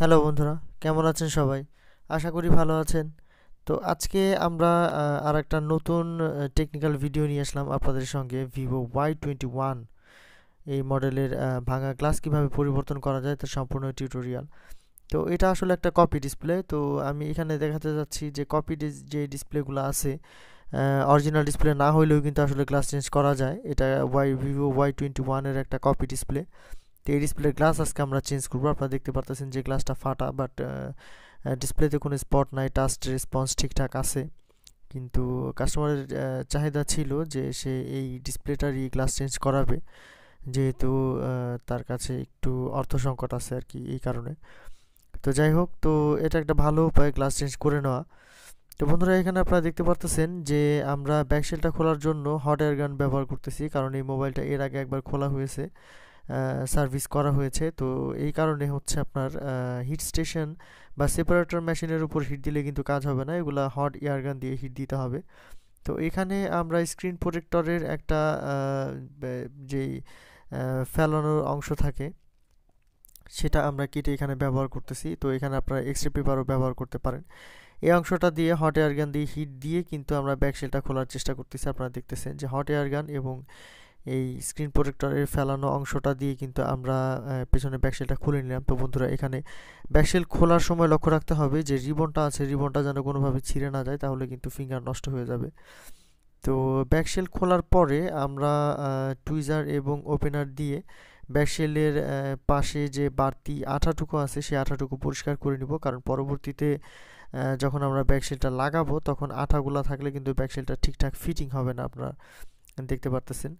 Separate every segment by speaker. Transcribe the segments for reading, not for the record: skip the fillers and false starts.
Speaker 1: Hello বন্ধুরা, কেমন আছেন সবাই? আশা করি ভালো আছেন। তো আজকে আমরা আরেকটা নতুন টেকনিক্যাল ভিডিও নিয়ে আসলাম আপনাদের সঙ্গে। ভিভো Y21 এই মডেলের ভাঙা গ্লাস কিভাবে পরিবর্তন করা যায় তার সম্পূর্ণ টিউটোরিয়াল। তো এটা আসলে একটা কপি ডিসপ্লে। তো আমি এখানে দেখাতে যাচ্ছি যে কপি যে ডিসপ্লেগুলো আছে, অরিজিনাল ডিসপ্লে না হইলেও কিন্তু আসলে গ্লাস চেঞ্জ করা যায়। এটা ভিভো Y21 এর একটা কপি ডিসপ্লে। তো এই ডিসপ্লের গ্লাস আজকে আমরা চেঞ্জ করবো। আপনারা দেখতে পারতেছেন যে গ্লাসটা ফাটা, বাট ডিসপ্লেতে কোনো স্পট নাই, টাচ রেসপন্স ঠিকঠাক আছে। কিন্তু কাস্টমারের চাহিদা ছিল যে সে এই ডিসপ্লেটারই গ্লাস চেঞ্জ করাবে, যেহেতু তার কাছে একটু অর্থ সংকট আছে আর কি, এই কারণে। তো যাই হোক, তো এটা একটা ভালো উপায় গ্লাস চেঞ্জ করে নেওয়া। তো বন্ধুরা, এখানে আপনারা দেখতে পারতেছেন যে আমরা ব্যাকশেলটা খোলার জন্য হট এয়ার গান ব্যবহার করতেছি, কারণ এই মোবাইলটা এর আগে একবার খোলা হয়েছে, সার্ভিস করা হয়েছে। তো এই কারণে হচ্ছে আপনার হিট স্টেশন বা সেপারেটর মেশিনের উপর হিট দিলে কিন্তু কাজ হবে না, এগুলা হট এয়ার গান দিয়ে হিট দিতে হবে। তো এখানে আমরা স্ক্রিন প্রোটেক্টরের একটা যেই ফেলানোর অংশ থাকে সেটা আমরা কেটে এখানে ব্যবহার করতেছি। তো এখানে আপনারা এক্সট্রা পেপারও ব্যবহার করতে পারেন। এই অংশটা দিয়ে হট এয়ার গান দিয়ে হিট দিয়ে কিন্তু আমরা ব্যাকশেলটা খোলার চেষ্টা করতেছি। আপনারা দেখতেছেন যে হট এয়ার গান এবং এই স্ক্রিন প্রোটেক্টরের ফেলানো অংশটা দিয়ে কিন্তু আমরা পেছনে ব্যাকশেলটা খুলে নিলাম। তো বন্ধুরা, এখানে ব্যাকশেল খোলার সময় লক্ষ্য রাখতে হবে যে রিবনটা আছে, রিবনটা যেন কোনোভাবে ছিঁড়ে না যায়, তাহলে কিন্তু ফিঙ্গার নষ্ট হয়ে যাবে। তো ব্যাকশেল খোলার পরে আমরা টুইজার এবং ওপেনার দিয়ে ব্যাকশেলের পাশে যে বাড়তি আঠাটুকু আছে সেই আঠাটুকু পরিষ্কার করে নিব, কারণ পরবর্তীতে যখন আমরা ব্যাকশেলটা লাগাবো তখন আঠাগুলা থাকলে কিন্তু ব্যাকশেলটা ঠিকঠাক ফিটিং হবে না, আপনারা দেখতে পারতেছেন।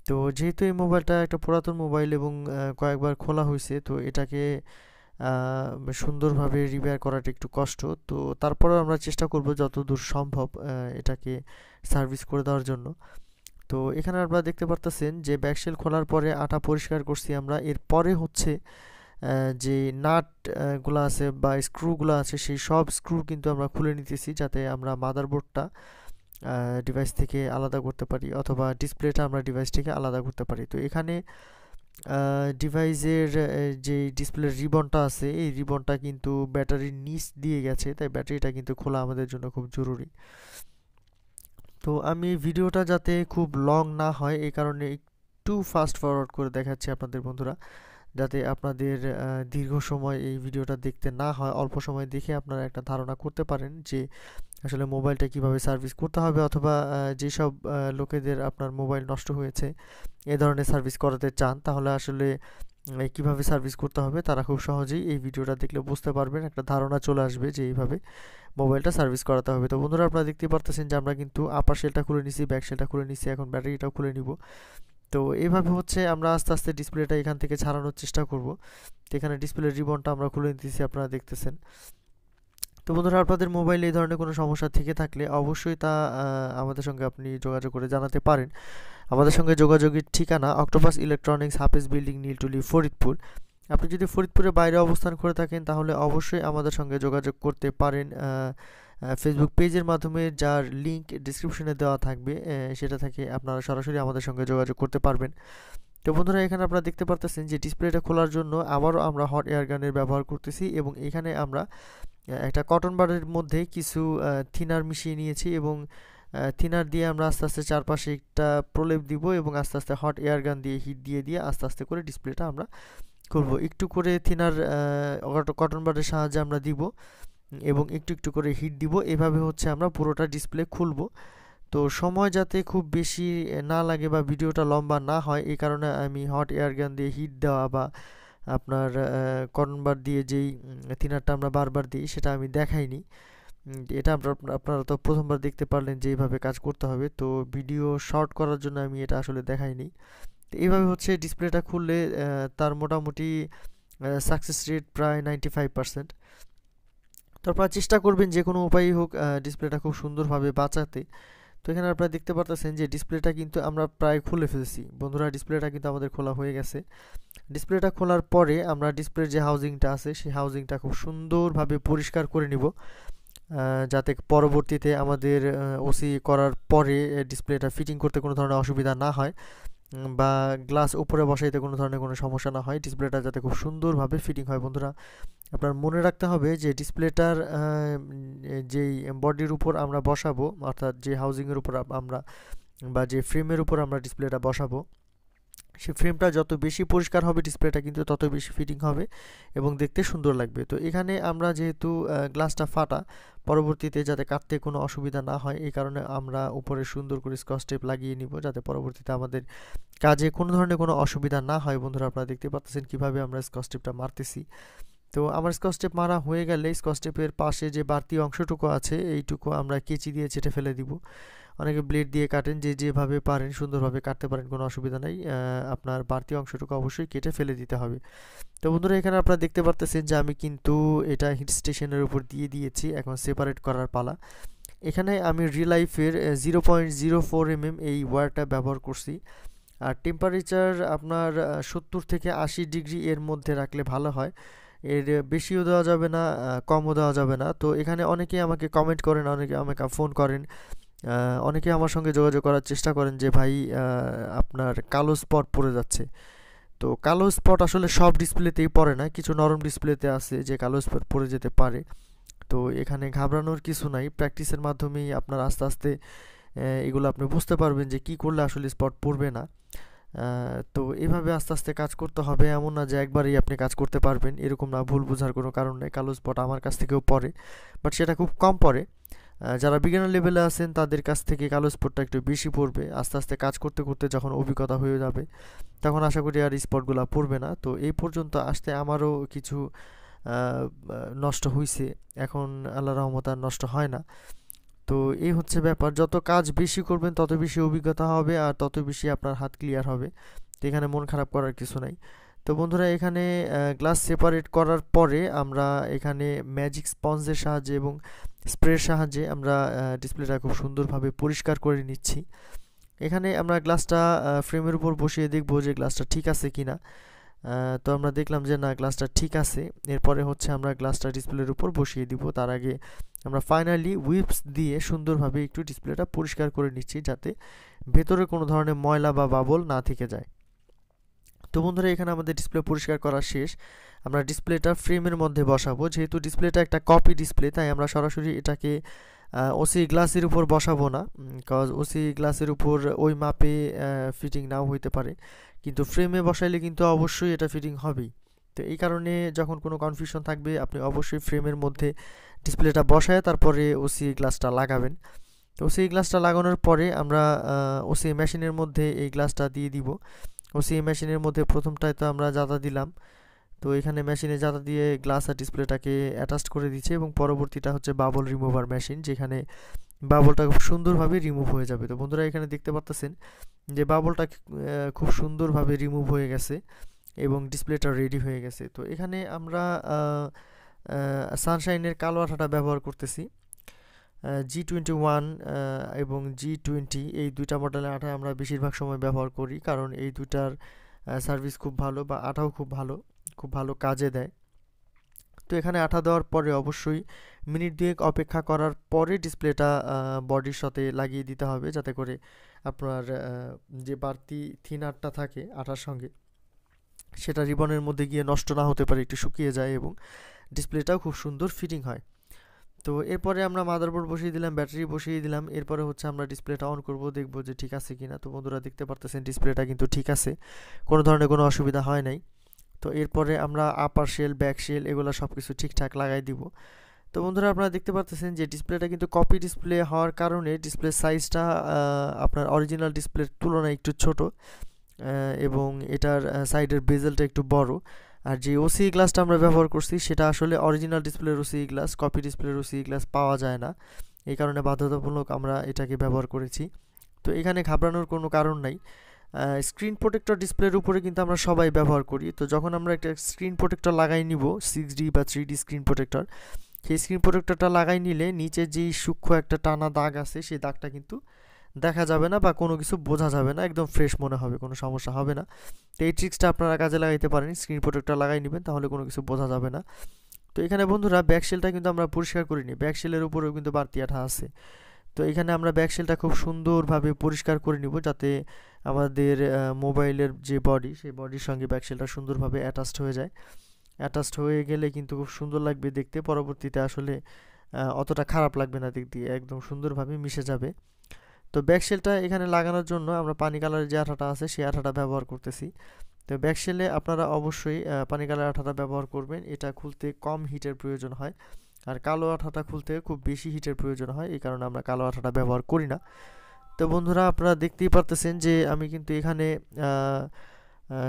Speaker 1: তো যেহেতু এই মোবাইলটা একটা পুরাতন মোবাইল এবং কয়েকবার খোলা হয়েছে, তো এটাকে সুন্দরভাবে রিপেয়ার করাটা একটু কষ্ট। তো তারপরেও আমরা চেষ্টা করব যতদূর সম্ভব এটাকে সার্ভিস করে দেওয়ার জন্য। তো এখানে আপনারা দেখতে পারতেছেন যে ব্যাকশেল খোলার পরে আঠা পরিষ্কার করছি আমরা। এরপরে হচ্ছে যে নাট গুলো আছে বা স্ক্রুগুলো আছে, সেই সব স্ক্রু কিন্তু আমরা খুলে নিতেছি, যাতে আমরা মাদারবোর্ডটা ডিভাইস থেকে আলাদা করতে পারি, অথবা ডিসপ্লেটা আমরা ডিভাইস থেকে আলাদা করতে পারি। তো এখানে ডিভাইসের যে ডিসপ্লের রিবনটা আছে, এই রিবনটা কিন্তু ব্যাটারির নিচ দিয়ে গেছে, তাই ব্যাটারিটা কিন্তু খোলা আমাদের জন্য খুব জরুরি। তো আমি ভিডিওটা যাতে খুব লং না হয় এই কারণে একটু ফাস্ট ফরওয়ার্ড করে দেখাচ্ছি আপনাদের বন্ধুরা, যাতে আপনাদের দীর্ঘ সময় এই ভিডিওটা দেখতে না হয়, অল্প সময় দেখে আপনারা একটা ধারণা করতে পারেন যে আসলে মোবাইলটা কিভাবে সার্ভিস করতে হবে, অথবা যেসব লোকেদের আপনার মোবাইল নষ্ট হয়েছে এ ধরনের সার্ভিস করাতে চান, তাহলে আসলে কিভাবে সার্ভিস করতে হবে তারা খুব সহজেই এই ভিডিওটা দেখলে বুঝতে পারবেন, একটা ধারণা চলে আসবে যে এইভাবে মোবাইলটা সার্ভিস করাতে হবে। তো বন্ধুরা, আপনারা দেখতে পারতেছেন যে আমরা কিন্তু আপার শেলটা খুলে নিছি, ব্যাক শেলটা খুলে নিছি, এখন ব্যাটারিটাও খুলে নিব। তো এইভাবে হচ্ছে আমরা আস্তে আস্তে ডিসপ্লেটা এখান থেকে ছাড়ানোর চেষ্টা করব। তো এখানে ডিসপ্লের রিবনটা আমরা খুলে নিতেছি, আপনারা দেখতেছেন। তো বন্ধুরা, আপনাদের মোবাইলে এই ধরনের কোনো সমস্যা থেকে থাকলে অবশ্যই তা আমাদের সঙ্গে আপনি যোগাযোগ করে জানাতে পারেন। আমাদের সঙ্গে যোগাযোগের ঠিকানা অক্টোপাস ইলেকট্রনিক্স, হাফেজ বিল্ডিং, নীলটুলি, ফরিদপুর। আপনি যদি ফরিদপুরের বাইরে অবস্থান করে থাকেন তাহলে অবশ্যই আমাদের সঙ্গে যোগাযোগ করতে পারেন ফেসবুক পেজের মাধ্যমে, যার লিংক ডিসক্রিপশনে দেওয়া থাকবে। সেটা থেকে আপনারা সরাসরি আমাদের সঙ্গে যোগাযোগ করতে পারবেন। তো বন্ধুরা, এখানে আপনারা দেখতে পারতেছেন যে ডিসপ্লেটা খোলার জন্য আবারও আমরা হট এয়ার গানের ব্যবহার করতেছি, এবং এখানে আমরা একটা কটন বাডের মধ্যে কিছু থিনার মিশিয়ে নিয়েছি, এবং থিনার দিয়ে আমরা আস্তে আস্তে চারপাশে একটা প্রলেপ দিব, এবং আস্তে আস্তে হট এয়ার গান দিয়ে হিট দিয়ে দিয়ে আস্তে আস্তে করে ডিসপ্লেটা আমরা খুলব। একটু করে থিনার কটন বাডের সাহায্যে আমরা দিব, এবং একটু একটু করে হিট দিব। এভাবে হচ্ছে আমরা পুরোটা ডিসপ্লে খুলব। তো সময় যাতে খুব বেশি না লাগে বা ভিডিওটা লম্বা না হয়, এই কারণে আমি হট এয়ার গান দিয়ে হিট দেওয়া বা আপনার কটন বাড দিয়ে যেই থিনারটা আমরা বারবার দিই সেটা আমি দেখাইনি। এটা আপনারা তো প্রথমবার দেখতে পারলেন যে এইভাবে কাজ করতে হবে। তো ভিডিও শর্ট করার জন্য আমি এটা আসলে দেখাইনি। তো এইভাবে হচ্ছে ডিসপ্লেটা খুললে তার মোটামুটি সাকসেস রেট প্রায় 95%। তো আপনারা চেষ্টা করবেন যে কোনো উপায়ই হোক ডিসপ্লেটা খুব সুন্দরভাবে বাঁচাতে। তো এখানে আপনারা দেখতে পারতেছেন যে ডিসপ্লেটা কিন্তু আমরা প্রায় খুলে ফেলেছি বন্ধুরা, ডিসপ্লেটা কিন্তু আমাদের খোলা হয়ে গেছে। ডিসপ্লেটা খোলার পরে আমরা ডিসপ্লের যে হাউজিংটা আছে সেই হাউজিংটা খুব সুন্দরভাবে পরিষ্কার করে নিব, যাতে পরবর্তীতে আমাদের ওসি করার পরে ডিসপ্লেটা ফিটিং করতে কোনো ধরনের অসুবিধা না হয়, বা গ্লাস উপরে বসাইতে কোনো ধরনের কোনো সমস্যা না হয়, ডিসপ্লেটা যাতে খুব সুন্দরভাবে ফিটিং হয়। বন্ধুরা, আপনার মনে রাখতে হবে যে ডিসপ্লেটার যেই বডির উপর আমরা বসাবো, অর্থাৎ যে হাউজিংয়ের উপর আমরা বা যে ফ্রেমের উপর আমরা ডিসপ্লেটা বসাবো, সেই ফ্রেমটা যত বেশি পরিষ্কার হবে ডিসপ্লেটা কিন্তু তত বেশি ফিটিং হবে এবং দেখতে সুন্দর লাগবে। তো এখানে আমরা যেহেতু গ্লাসটা ফাটা, পরবর্তীতে যাতে কাটতে কোনো অসুবিধা না হয় এই কারণে আমরা উপরে সুন্দর করে স্কচ টেপ লাগিয়ে নিব, যাতে পরবর্তীতে আমাদের কাজে কোনো ধরনের কোনো অসুবিধা না হয়। বন্ধুরা আপনারা দেখতে পাচ্ছেন কিভাবে আমরা স্কচ টেপটা মারতেছি। তো আমার স্কচ টেপ মারা হয়ে গেলে স্কচ টেপের পাশে যে বাড়তি অংশটুকু আছে এইটুকু আমরা কেচি দিয়ে চেটে ফেলে দিব। অনেকে ব্লেড দিয়ে কাটেন, যে যেভাবে পারেন সুন্দরভাবে কাটতে পারেন, কোনো অসুবিধা নাই। আপনার বাড়তি অংশটুকু অবশ্যই কেটে ফেলে দিতে হবে। তো বন্ধুরা এখানে আপনারা দেখতে পারতেছেন যে আমি কিন্তু এটা হিট স্টেশনের উপর দিয়ে দিয়েছি, এখন সেপারেট করার পালা। এখানে আমি রিলাইফের 0.04 mm এই ওয়্যারটা ব্যবহার করছি। আর টেম্পারেচার আপনার 70 থেকে 80 ডিগ্রি এর মধ্যে রাখলে ভালো হয়, এর বেশিও দেওয়া যাবে না, কমও দেওয়া যাবে না। তো এখানে অনেকেই আমাকে কমেন্ট করেন, অনেকে আমাকে ফোন করেন, অনেকে আমার সঙ্গে যোগাযোগ করার চেষ্টা করেন যে ভাই আপনার কালো স্পট পড়ে যাচ্ছে। তো কালো স্পট আসলে সব ডিসপ্লেতেই পড়ে না, কিছু নরম ডিসপ্লেতে আছে যে কালো স্পট পড়ে যেতে পারে। তো এখানে ঘাবড়ানোর কিছু নাই, প্র্যাকটিসের মাধ্যমেই আপনার আস্তে আস্তে এগুলো আপনি বুঝতে পারবেন যে কি করলে আসলে স্পট পড়বে না। তো এভাবে আস্তে আস্তে কাজ করতে হবে, এমন না যে একবারেই আপনি কাজ করতে পারবেন, এরকম না, ভুল বোঝার কোনো কারণ নেই। কালো স্পট আমার কাছ থেকেও পড়ে, বাট সেটা খুব কম পড়ে। যারা বিগিনার লেভেলে আছেন তাদের কাছ থেকে কালো স্পটটা একটু বেশি পড়বে। আস্তে আস্তে কাজ করতে করতে যখন অভিজ্ঞতা হয়ে যাবে তখন আশা করি আর স্পটগুলো পড়বে না। তো এই পর্যন্ত আসতে আমারও কিছু নষ্ট হয়েছে, এখন আল্লাহর রহমতে আর নষ্ট হয় না। তো এই হচ্ছে ব্যাপার, যত কাজ বেশি করবেন তত বেশি অভিজ্ঞতা হবে আর তত বেশি আপনার হাত ক্লিয়ার হবে। তো এখানে মন খারাপ করার কিছু নাই। তো বন্ধুরা এখানে গ্লাস সেপারেট করার পরে আমরা এখানে ম্যাজিক স্পঞ্জের সাহায্যে এবং স্প্রের সাহায্যে আমরা ডিসপ্লেটা খুব সুন্দরভাবে পরিষ্কার করে নিচ্ছি। এখানে আমরা গ্লাসটা ফ্রেমের উপর বসিয়ে দেখব যে গ্লাসটা ঠিক আছে কিনা। তো আমরা দেখলাম যে না, গ্লাসটা ঠিক আছে। এরপরে হচ্ছে আমরা গ্লাসটা ডিসপ্লের উপর বসিয়ে দিব। তার আগে আমরা ফাইনালি উইপস দিয়ে সুন্দরভাবে একটু ডিসপ্লেটা পরিষ্কার করে নিচ্ছি, যাতে ভেতরে কোনো ধরনের ময়লা বা বাবল না থেকে যায়। তো বন্ধুরা এখানে আমাদের ডিসপ্লে পরিষ্কার করা শেষ। আমরা ডিসপ্লেটা ফ্রেমের মধ্যে বসাবো, যেহেতু ডিসপ্লেটা একটা কপি ডিসপ্লে তাই আমরা সরাসরি এটাকে ওসি গ্লাসের উপর বসাবো না, কজ ওসি গ্লাসের উপর ওই মাপে ফিটিং নাও হইতে পারে, কিন্তু ফ্রেমে বসাইলে কিন্তু অবশ্যই এটা ফিটিং হবেই। তো এই কারণে যখন কোনো কনফিউশন থাকবে আপনি অবশ্যই ফ্রেমের মধ্যে ডিসপ্লেটা বসায় তারপরে ওসি গ্লাসটা লাগাবেন। তো ওসি গ্লাসটা লাগানোর পরে আমরা ওসি মেশিনের মধ্যে এই গ্লাসটা দিয়ে দিব। ওসি মেশিনের মধ্যে প্রথমটায় তো আমরা জাতা দিলাম, তো এখানে মেশিনে জাতা দিয়ে গ্লাস আর ডিসপ্লেটাকে অ্যাটাচ করে দিচ্ছে, এবং পরবর্তীটা হচ্ছে বাবল রিমুভার মেশিন, যেখানে বাবলটা খুব সুন্দরভাবে রিমুভ হয়ে যাবে। তো বন্ধুরা এখানে দেখতে পাচ্ছেন যে বাবলটা খুব সুন্দরভাবে রিমুভ হয়ে গেছে এবং ডিসপ্লেটা রেডি হয়ে গেছে। তো এখানে আমরা সানশাইনের কালো আঠাটা ব্যবহার করতেছি, G21 এবং G20 এই দুইটা মডেলের আঠা আমরা বেশিরভাগ সময় ব্যবহার করি, কারণ এই দুইটার সার্ভিস খুব ভালো বা আঠাও খুব ভালো কাজে দেয়। তো এখানে আঠা দেওয়ার পরে অবশ্যই মিনিট দুয়েক অপেক্ষা করার পরে ডিসপ্লেটা বডির সাথে লাগিয়ে দিতে হবে, যাতে করে আপনার যে বাড়তি থিনারটা থাকে আঠার সঙ্গে সেটা রিবনের মধ্যে গিয়ে নষ্ট না হতে পারে, একটু শুকিয়ে যায় এবং ডিসপ্লেটাও খুব সুন্দর ফিটিং হয়। তো এরপরে আমরা মাদারবোর্ড বসিয়ে দিলাম, ব্যাটারি বসিয়ে দিলাম, এরপরে হচ্ছে আমরা ডিসপ্লেটা অন করব, দেখব যে ঠিক আছে কিনা। তো বন্ধুরা দেখতে পারতেছেন ডিসপ্লেটা কিন্তু ঠিক আছে, কোনো ধরনের কোনো অসুবিধা হয় নাই। তো এরপরে আমরা আপার শেল, ব্যাক শেল এগুলো সব কিছু ঠিকঠাক লাগাই দিব। তো বন্ধুরা আপনারা দেখতে পাচ্ছেন যে ডিসপ্লেটা কিন্তু কপি ডিসপ্লে হওয়ার কারণে ডিসপ্লে সাইজটা আপনার অরিজিনাল ডিসপ্লের তুলনায় একটু ছোট, এবং এটার সাইডের বেজেলটা একটু বড়। আর যে ওসি গ্লাসটা আমরা ব্যবহার করছি সেটা আসলে অরিজিনাল ডিসপ্লের ওসি গ্লাস, কপি ডিসপ্লের ওসি গ্লাস পাওয়া যায় না, এই কারণে বাধ্যতামূলক আমরা এটাকে ব্যবহার করেছি। তো এখানে ঘাবড়ানোর কোনো কারণ নাই। স্ক্রিন প্রোটেক্টর ডিসপ্লের উপরে কিন্তু আমরা সবাই ব্যবহার করি। তো যখন আমরা একটা স্ক্রিন প্রোটেক্টর লাগাই নিব, 6D বা 3D স্ক্রিন প্রোটেক্টর, সেই স্ক্রিন প্রোটেক্টরটা লাগাই নিলে নিচে যেই সূক্ষ্ম একটা টানা দাগ আছে সেই দাগটা কিন্তু দেখা যাবে না বা কোনো কিছু বোঝা যাবে না, একদম ফ্রেশ মনে হবে, কোনো সমস্যা হবে না। তো এই ট্রিক্সটা আপনারা কাজে লাগাইতে পারেন, স্ক্রিন প্রোটেক্টর লাগাই নেবেন, তাহলে কোনো কিছু বোঝা যাবে না। তো এখানে বন্ধুরা ব্যাকশেলটা কিন্তু আমরা পরিষ্কার করিনি, ব্যাকশেলের উপরেও কিন্তু বাড়তি আঠা আছে। তো এখানে আমরা ব্যাকশেলটা খুব সুন্দরভাবে পরিষ্কার করে নিব, যাতে আমাদের মোবাইলের যে বডি সেই বডির সঙ্গে ব্যাকশেলটা সুন্দরভাবে অ্যাটাচড হয়ে যায়। অ্যাটাচড হয়ে গেলে কিন্তু খুব সুন্দর লাগবে দেখতে, পরবর্তীতে আসলে অতটা খারাপ লাগবে না, দিক দিয়ে একদম সুন্দরভাবে মিশে যাবে। তো ব্যাকশেলটা এখানে লাগানোর জন্য আমরা পানি কালারের যে আঠাটা আছে সেই আঠাটা ব্যবহার করতেছি। তো ব্যাকশেলে আপনারা অবশ্যই পানি কালার আঠাটা ব্যবহার করবেন, এটা খুলতে কম হিটের প্রয়োজন হয়। আর কালো আঠাটা খুলতে খুব বেশি হিটের প্রয়োজন হয়, এই কারণে আমরা কালো আঠাটা ব্যবহার করি না। তো বন্ধুরা আপনারা দেখতেই পারতেছেন যে আমি কিন্তু এখানে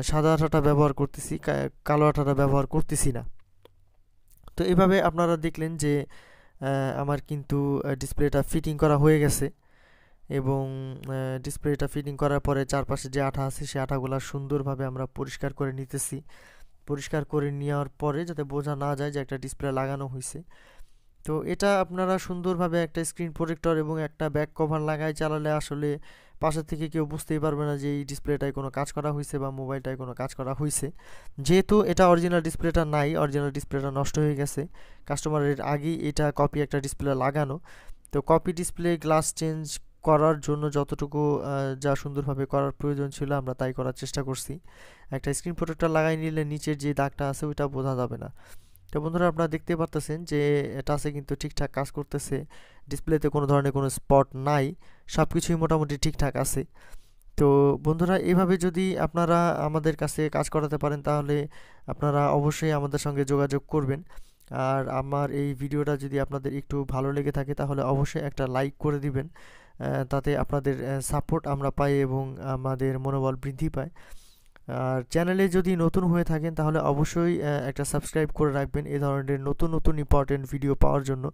Speaker 1: সাদা আঠাটা ব্যবহার করতেছি, কালো আঠাটা ব্যবহার করতেছি না। তো এভাবে আপনারা দেখলেন যে আমার কিন্তু ডিসপ্লেটা ফিটিং করা হয়ে গেছে, এবং ডিসপ্লেটা ফিটিং করার পরে চারপাশে যে আঠা আছে সেই আঠাগুলো সুন্দরভাবে আমরা পরিষ্কার করে নিতেছি। পরিষ্কার করে নেওয়ার পরে যাতে বোঝা না যায় যে একটা ডিসপ্লে লাগানো হয়েছে। তো এটা আপনারা সুন্দরভাবে একটা স্ক্রিন প্রোটেক্টর এবং একটা ব্যাক কভার লাগাই চালালে আসলে পাশে থেকে কেউ বুঝতেই পারবে না যে এই ডিসপ্লেটায় কোনো কাজ করা হয়েছে বা মোবাইলটায় কোনো কাজ করা হয়েছে। যেহেতু এটা অরিজিনাল ডিসপ্লেটা নাই, অরিজিনাল ডিসপ্লেটা নষ্ট হয়ে গেছে, কাস্টমারের আগেই এটা কপি একটা ডিসপ্লে লাগানো। তো কপি ডিসপ্লে গ্লাস চেঞ্জ করার জন্য যতটুকু যা সুন্দরভাবে করার প্রয়োজন ছিল আমরা তাই করার চেষ্টা করছি। একটা স্ক্রিন প্রোটেক্টর লাগাই নিলে নিচের যে দাগটা আছে ওইটা বোঝা যাবে না। তো বন্ধুরা আপনারা দেখতে পারতেছেন যে টাচে কিন্তু ঠিকঠাক কাজ করতেছে, ডিসপ্লেতে কোনো ধরনের কোনো স্পট নাই, সব কিছুই মোটামুটি ঠিকঠাক আছে। তো বন্ধুরা এভাবে যদি আপনারা আমাদের কাছে কাজ করাতে পারেন তাহলে আপনারা অবশ্যই আমাদের সঙ্গে যোগাযোগ করবেন। আর আমার এই ভিডিওটা যদি আপনাদের একটু ভালো লেগে থাকে তাহলে অবশ্যই একটা লাইক করে দিবেন, তাতে আপনাদের সাপোর্ট আমরা পাই এবং আমাদের মনোবল বৃদ্ধি পায়। আর চ্যানেলে যদি নতুন হয়ে থাকেন তাহলে অবশ্যই একটা সাবস্ক্রাইব করে রাখবেন এই ধরনের নতুন নতুন ইম্পর্টেন্ট ভিডিও পাওয়ার জন্য।